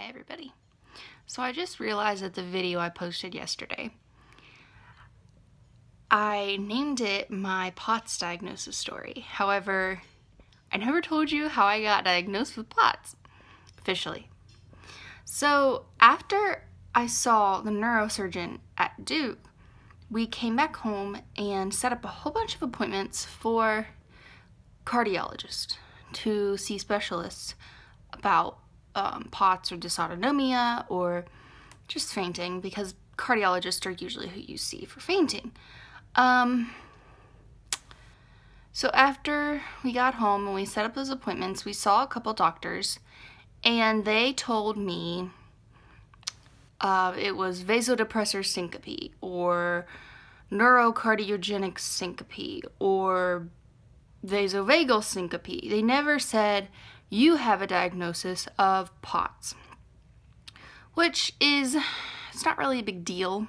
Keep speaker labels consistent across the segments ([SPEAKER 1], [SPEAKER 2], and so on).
[SPEAKER 1] Hi everybody. So I just realized that the video I posted yesterday, I named it my POTS diagnosis story. However, I never told you how I got diagnosed with POTS, officially. So after I saw the neurosurgeon at Duke, we came back home and set up a whole bunch of appointments for cardiologists to see specialists about POTS or dysautonomia or just fainting, because cardiologists are usually who you see for fainting. So after we got home and we set up those appointments, we saw a couple doctors, and they told me it was vasodepressor syncope or neurocardiogenic syncope or vasovagal syncope. They never said you have a diagnosis of POTS, which is, it's not really a big deal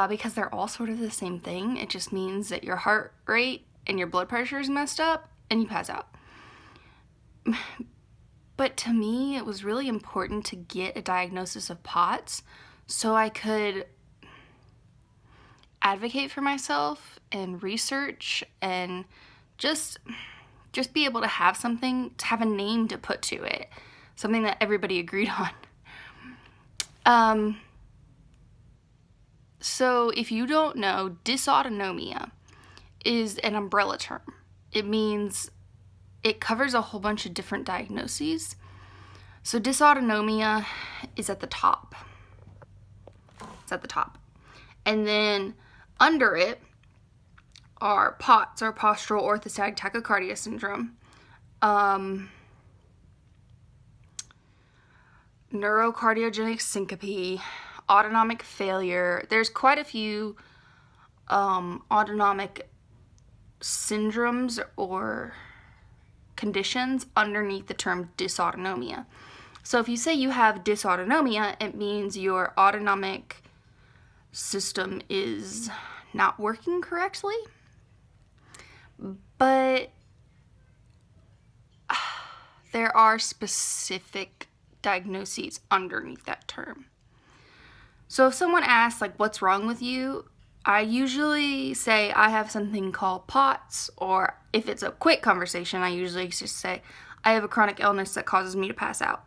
[SPEAKER 1] because they're all sort of the same thing. It just means that your heart rate and your blood pressure is messed up and you pass out. But to me, it was really important to get a diagnosis of POTS so I could advocate for myself and research and just be able to have something, to have a name to put to it, something that everybody agreed on. So if you don't know, dysautonomia is an umbrella term. It means it covers a whole bunch of different diagnoses. So dysautonomia is at the top. It's at the top. And then under it are POTS, or postural orthostatic tachycardia syndrome, neurocardiogenic syncope, autonomic failure. There's quite a few autonomic syndromes or conditions underneath the term dysautonomia. So if you say you have dysautonomia, it means your autonomic system is not working correctly. But there are specific diagnoses underneath that term. So if someone asks, like, what's wrong with you, I usually say I have something called POTS, or if it's a quick conversation, I usually just say I have a chronic illness that causes me to pass out.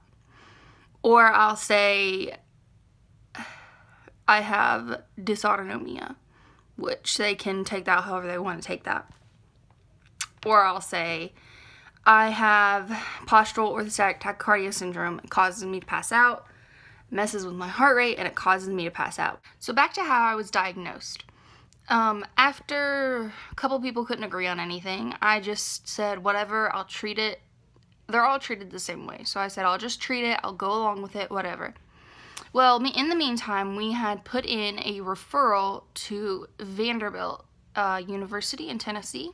[SPEAKER 1] Or I'll say I have dysautonomia, which they can take that however they want to take that. Or I'll say I have postural orthostatic tachycardia syndrome. It causes me to pass out, messes with my heart rate, and it causes me to pass out. So back to how I was diagnosed. After a couple people couldn't agree on anything, I just said, whatever, I'll treat it. They're all treated the same way. So I said, I'll just treat it, I'll go along with it, whatever. Well, in the meantime, we had put in a referral to Vanderbilt University in Tennessee.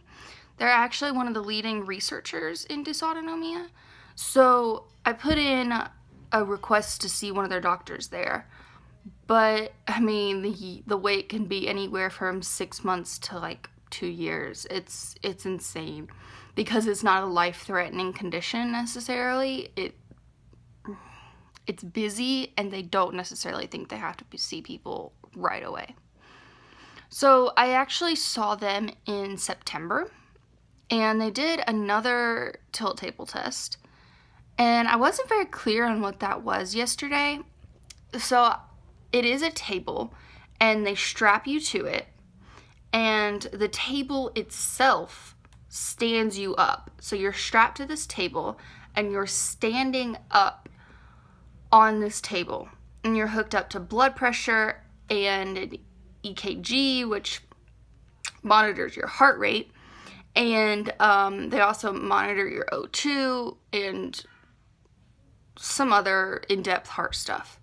[SPEAKER 1] They're actually one of the leading researchers in dysautonomia. So I put in a request to see one of their doctors there. But, the wait can be anywhere from 6 months to like 2 years. It's insane because it's not a life-threatening condition necessarily. It's busy, and they don't necessarily think they have to see people right away. So I actually saw them in September, and they did another tilt table test, and I wasn't very clear on what that was yesterday. So it is a table, and they strap you to it, and the table itself stands you up. So you're strapped to this table, and you're standing up on this table, and you're hooked up to blood pressure and an EKG, which monitors your heart rate, and they also monitor your O2 and some other in-depth heart stuff.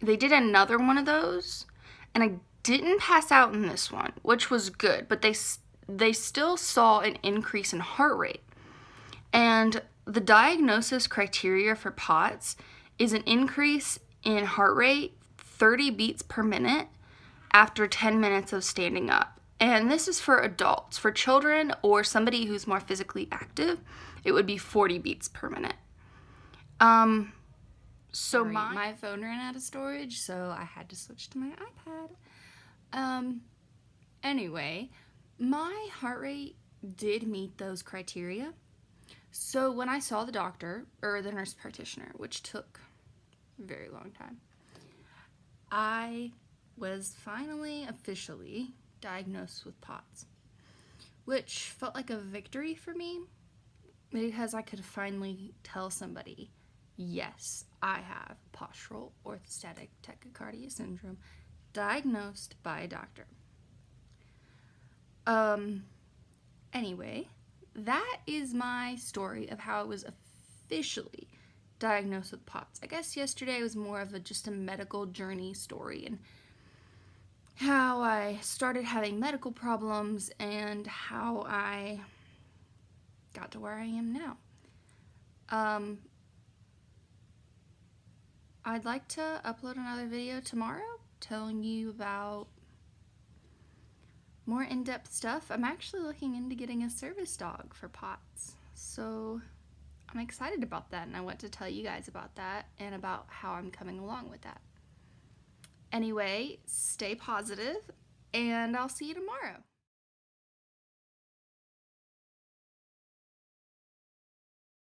[SPEAKER 1] They did another one of those, and I didn't pass out in this one, which was good, but they still saw an increase in heart rate. And the diagnosis criteria for POTS is an increase in heart rate 30 beats per minute after 10 minutes of standing up. And this is for adults. For children or somebody who's more physically active, it would be 40 beats per minute. So
[SPEAKER 2] Sorry, my phone ran out of storage, so I had to switch to my iPad. Anyway, my heart rate did meet those criteria. So when I saw the doctor, or the nurse practitioner, which took a very long time, I was finally officially diagnosed with POTS, which felt like a victory for me because I could finally tell somebody, yes, I have postural orthostatic tachycardia syndrome diagnosed by a doctor. Anyway, that is my story of how I was officially diagnosed with POTS. I guess yesterday was more of just a medical journey story and how I started having medical problems and how I got to where I am now. I'd like to upload another video tomorrow telling you about more in-depth stuff. I'm actually looking into getting a service dog for POTS, so I'm excited about that, and I want to tell you guys about that and about how I'm coming along with that. Anyway, stay positive, and I'll see you tomorrow.